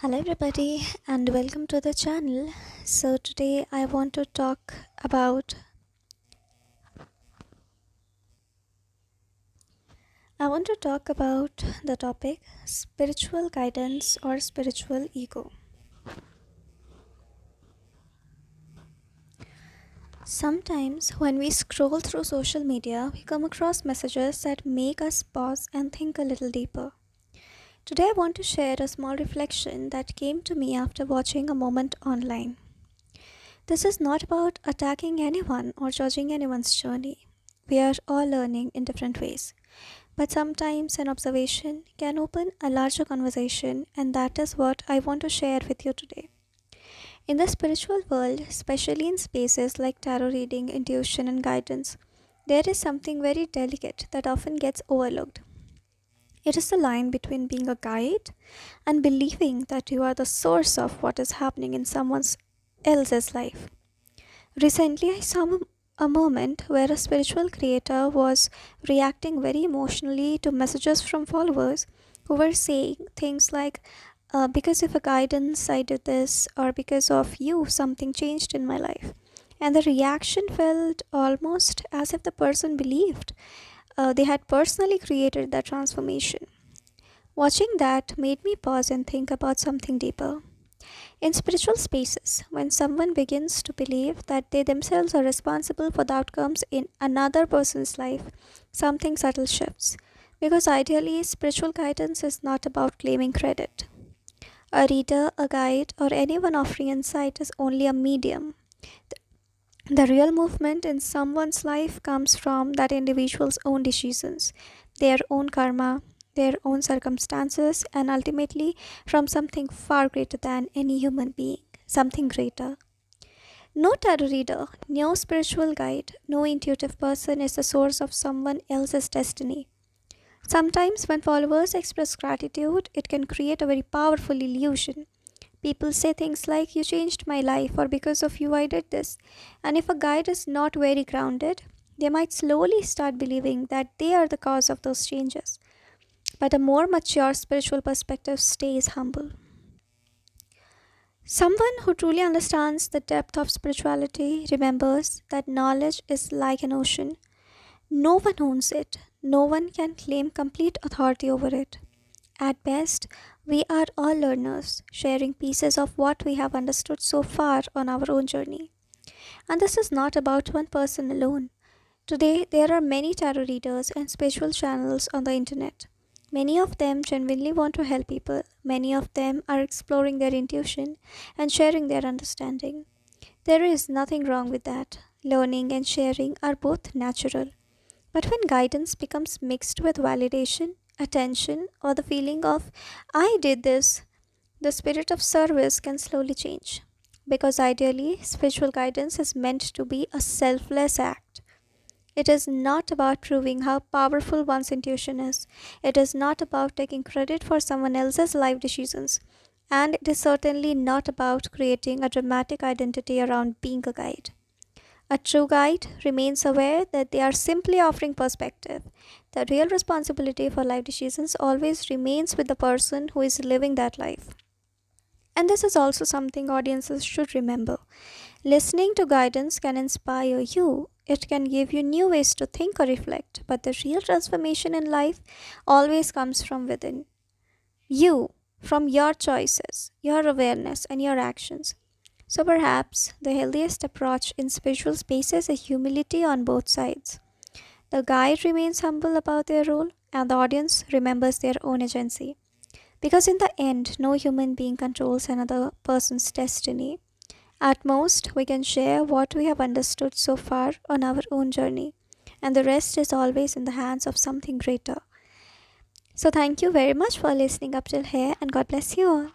Hello everybody and welcome to the channel. So today I want to talk about the topic spiritual guidance or spiritual ego. Sometimes when we scroll through social media, we come across messages that make us pause and think a little deeper. Today I want to share a small reflection that came to me after watching a moment online. This is not about attacking anyone or judging anyone's journey. We are all learning in different ways. But sometimes an observation can open a larger conversation, and that is what I want to share with you today. In the spiritual world, especially in spaces like tarot reading, intuition, and guidance, there is something very delicate that often gets overlooked. It is the line between being a guide and believing that you are the source of what is happening in someone else's life. Recently, I saw a moment where a spiritual creator was reacting very emotionally to messages from followers who were saying things like, because of a guidance, I did this, or because of you, something changed in my life. And the reaction felt almost as if the person believed they had personally created that transformation. Watching that made me pause and think about something deeper. In spiritual spaces, when someone begins to believe that they themselves are responsible for the outcomes in another person's life, something subtle shifts. Because ideally, spiritual guidance is not about claiming credit. A reader, a guide, or anyone offering insight is only a medium. The real movement in someone's life comes from that individual's own decisions, their own karma, their own circumstances, and ultimately from something far greater than any human being, something greater. No tarot reader, no spiritual guide, no intuitive person is the source of someone else's destiny. Sometimes, when followers express gratitude, it can create a very powerful illusion. People say things like, "You changed my life," or "Because of you, I did this." And if a guide is not very grounded, they might slowly start believing that they are the cause of those changes. But a more mature spiritual perspective stays humble. Someone who truly understands the depth of spirituality remembers that knowledge is like an ocean. No one owns it, no one can claim complete authority over it. At best, we are all learners, sharing pieces of what we have understood so far on our own journey. And this is not about one person alone. Today, there are many tarot readers and spiritual channels on the internet. Many of them genuinely want to help people. Many of them are exploring their intuition and sharing their understanding. There is nothing wrong with that. Learning and sharing are both natural. But when guidance becomes mixed with validation, attention, or the feeling of, "I did this," the spirit of service can slowly change. Because ideally, spiritual guidance is meant to be a selfless act. It is not about proving how powerful one's intuition is. It is not about taking credit for someone else's life decisions. And it is certainly not about creating a dramatic identity around being a guide. A true guide remains aware that they are simply offering perspective. The real responsibility for life decisions always remains with the person who is living that life. And this is also something audiences should remember. Listening to guidance can inspire you. It can give you new ways to think or reflect, but the real transformation in life always comes from within. You, from your choices, your awareness, and your actions. So perhaps the healthiest approach in spiritual spaces is humility on both sides. The guide remains humble about their role, and the audience remembers their own agency. Because in the end, no human being controls another person's destiny. At most, we can share what we have understood so far on our own journey, and the rest is always in the hands of something greater. So, thank you very much for listening up till here, and God bless you all.